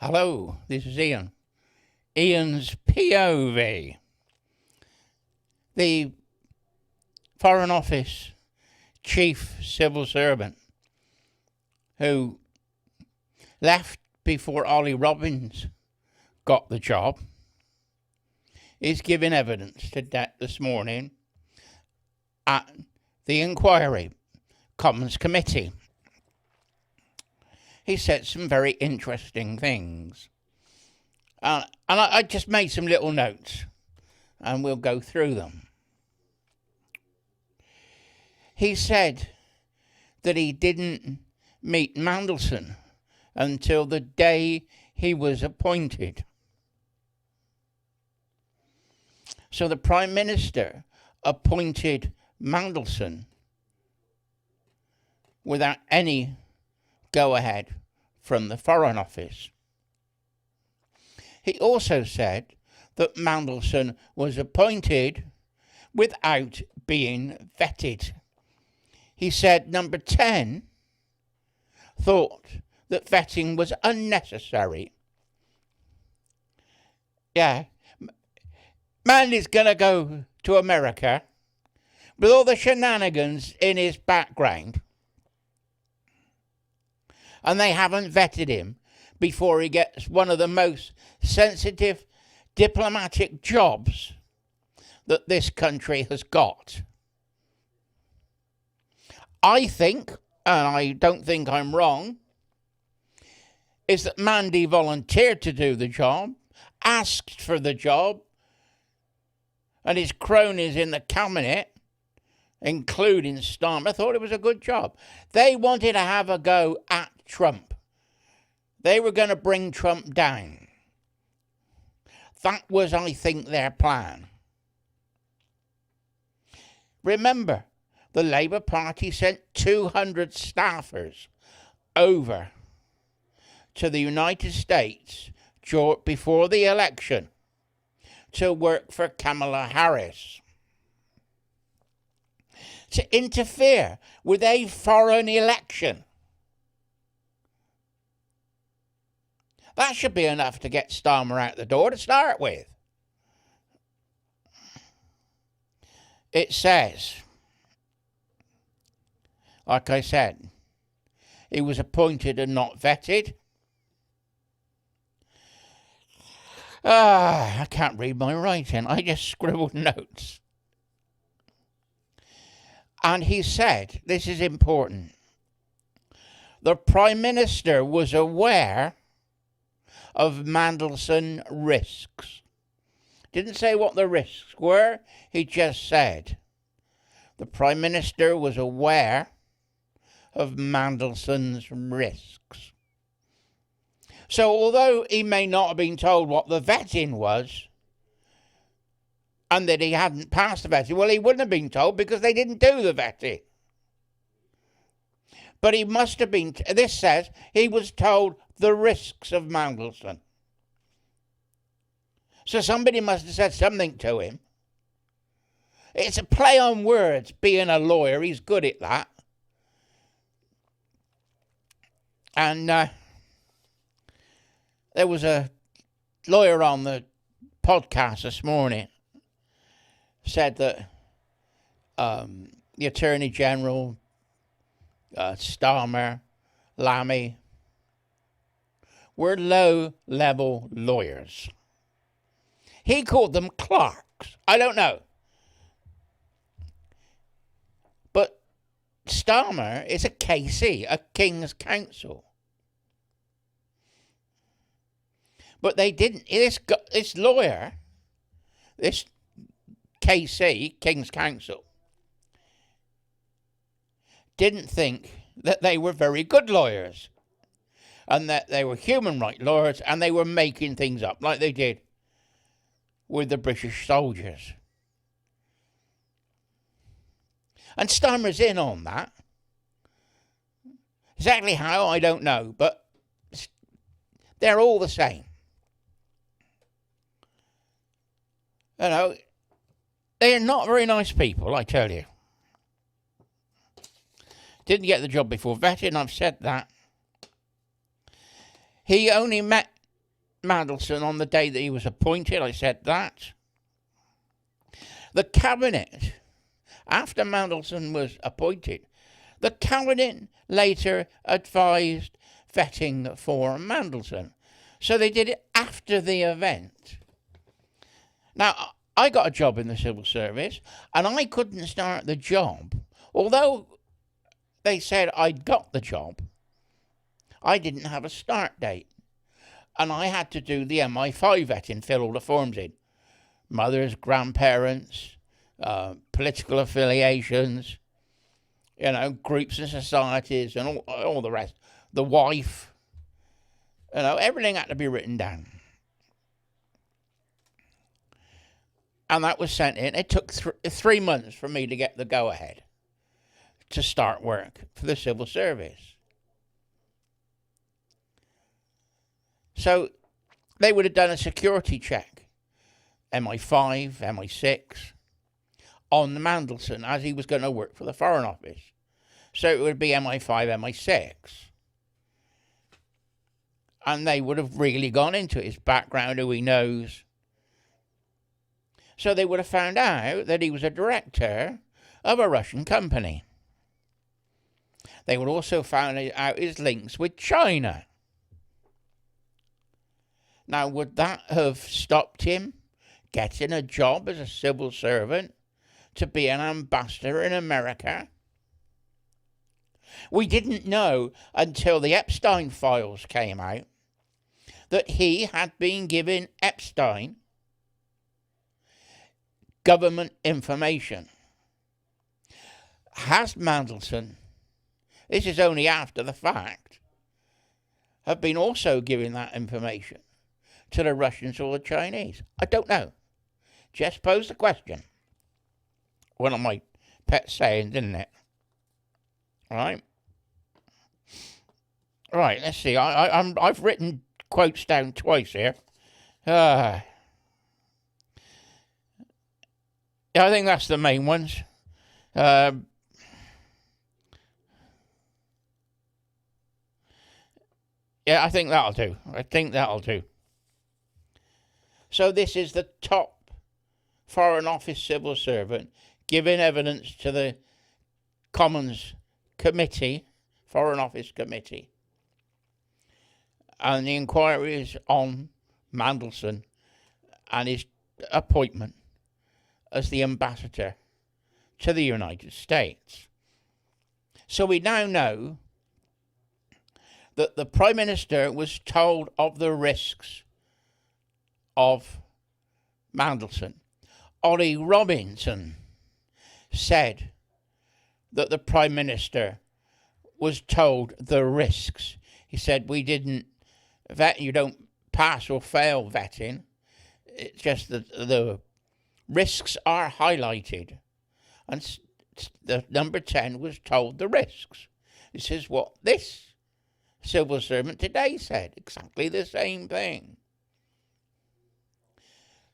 Hello, this is Ian. Ian's POV. The Foreign Office chief civil servant who left before Ollie Robbins got the job is giving evidence to that this morning at the Inquiry Commons Committee. He said some very interesting things. And I just made some little notes, and we'll go through them. He said that he didn't meet Mandelson until the day he was appointed. So the Prime Minister appointed Mandelson without any go-ahead from the Foreign Office. He also said that Mandelson was appointed without being vetted. He said Number 10 thought that vetting was unnecessary. Yeah, Mandy's going to go to America with all the shenanigans in his background, and they haven't vetted him before he gets one of the most sensitive diplomatic jobs that this country has got. I think, and I don't think I'm wrong, is that Mandy volunteered to do the job, asked for the job, and his cronies in the cabinet, including Starmer, thought it was a good job. They wanted to have a go at Trump. They were going to bring Trump down. That was, I think, their plan. Remember, the Labour Party sent 200 staffers over to the United States before the election to work for Kamala Harris, to interfere with a foreign election. That should be enough to get Starmer out the door to start with. It says, like I said, he was appointed and not vetted. I can't read my writing. I just scribbled notes. And he said, this is important, the Prime Minister was aware of Mandelson risks. Didn't say what the risks were. He just said the Prime Minister was aware of Mandelson's risks. So although he may not have been told what the vetting was and that he hadn't passed the vetting, well, he wouldn't have been told because they didn't do the vetting. But he must have been, this says, he was told the risks of Mandelson. So somebody must have said something to him. It's a play on words, being a lawyer. He's good at that. And there was a lawyer on the podcast this morning said that the Attorney General, Starmer, Lammy, were low-level lawyers. He called them clerks. I don't know. But Starmer is a KC, a King's Counsel. But they didn't. This lawyer, this KC, King's Counsel, didn't think that they were very good lawyers and that they were human rights lawyers and they were making things up like they did with the British soldiers. And Starmer's in on that. Exactly how, I don't know, but they're all the same. You know, they're not very nice people, I tell you. Didn't get the job before vetting, I've said that. He only met Mandelson on the day that he was appointed. I said that. The cabinet, after Mandelson was appointed, the cabinet later advised vetting for Mandelson. So they did it after the event. Now, I got a job in the civil service, and I couldn't start the job. Although they said I'd got the job, I didn't have a start date. And I had to do the MI5 vetting, fill all the forms in. Mothers, grandparents, political affiliations, groups and societies and all the rest. The wife, everything had to be written down. And that was sent in. It took 3 months for me to get the go-ahead to start work for the civil service. So they would have done a security check, MI5, MI6, on the Mandelson as he was going to work for the Foreign Office. So it would be MI5, MI6. And they would have really gone into his background, who he knows. So they would have found out that he was a director of a Russian company. They would also find out his links with China. Now, would that have stopped him getting a job as a civil servant to be an ambassador in America? We didn't know until the Epstein files came out that he had been giving Epstein government information. Has Mandelson, this is only after the fact, have been also giving that information to the Russians or the Chinese? I don't know. Just pose the question. One of my pet sayings, didn't it? All right. Right, let's see. I've written quotes down twice here. Yeah, I think that's the main ones. Yeah, I think that'll do. So this is the top Foreign Office civil servant giving evidence to the Commons Committee, Foreign Office Committee. And the inquiry is on Mandelson and his appointment as the ambassador to the United States. So we now know that the Prime Minister was told of the risks of Mandelson. Ollie Robinson said that the Prime Minister was told the risks. He said, we didn't vet, you don't pass or fail vetting. It's just that the risks are highlighted. And the number 10 was told the risks. This is what this civil servant today said. Exactly the same thing.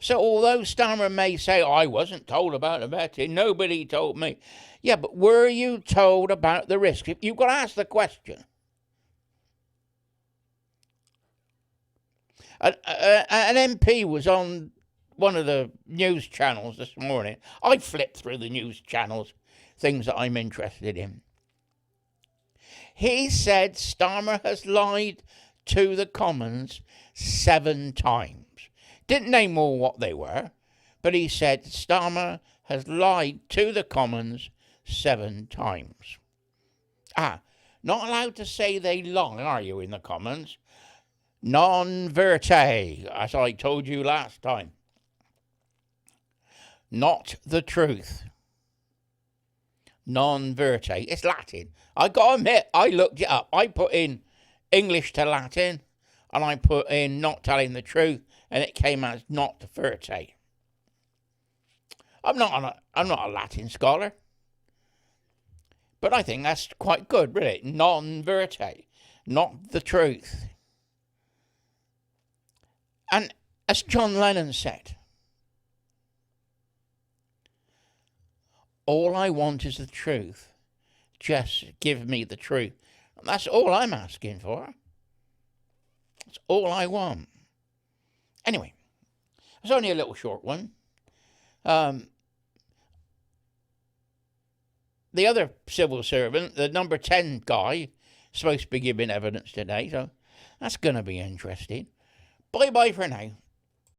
So although Starmer may say, I wasn't told about the vetting, nobody told me. Yeah, but were you told about the risks? You've got to ask the question. An MP was on one of the news channels this morning. I flip through the news channels, things that I'm interested in. He said Starmer has lied to the Commons 7 times. Didn't name all what they were, but he said Starmer has lied to the Commons 7 times. Not allowed to say they lie, are you, in the Commons? Non verte, as I told you last time. Not the truth. Non verte. It's Latin. I got to admit, I looked it up. I put in English to Latin, and I put in not telling the truth, and it came as not verte. I'm not a Latin scholar, but I think that's quite good, really. Non verte. Not the truth. And as John Lennon said, all I want is the truth. Just give me the truth. And that's all I'm asking for. That's all I want. Anyway, it's only a little short one. The other civil servant, the number 10 guy, supposed to be giving evidence today, so that's going to be interesting. Bye-bye for now.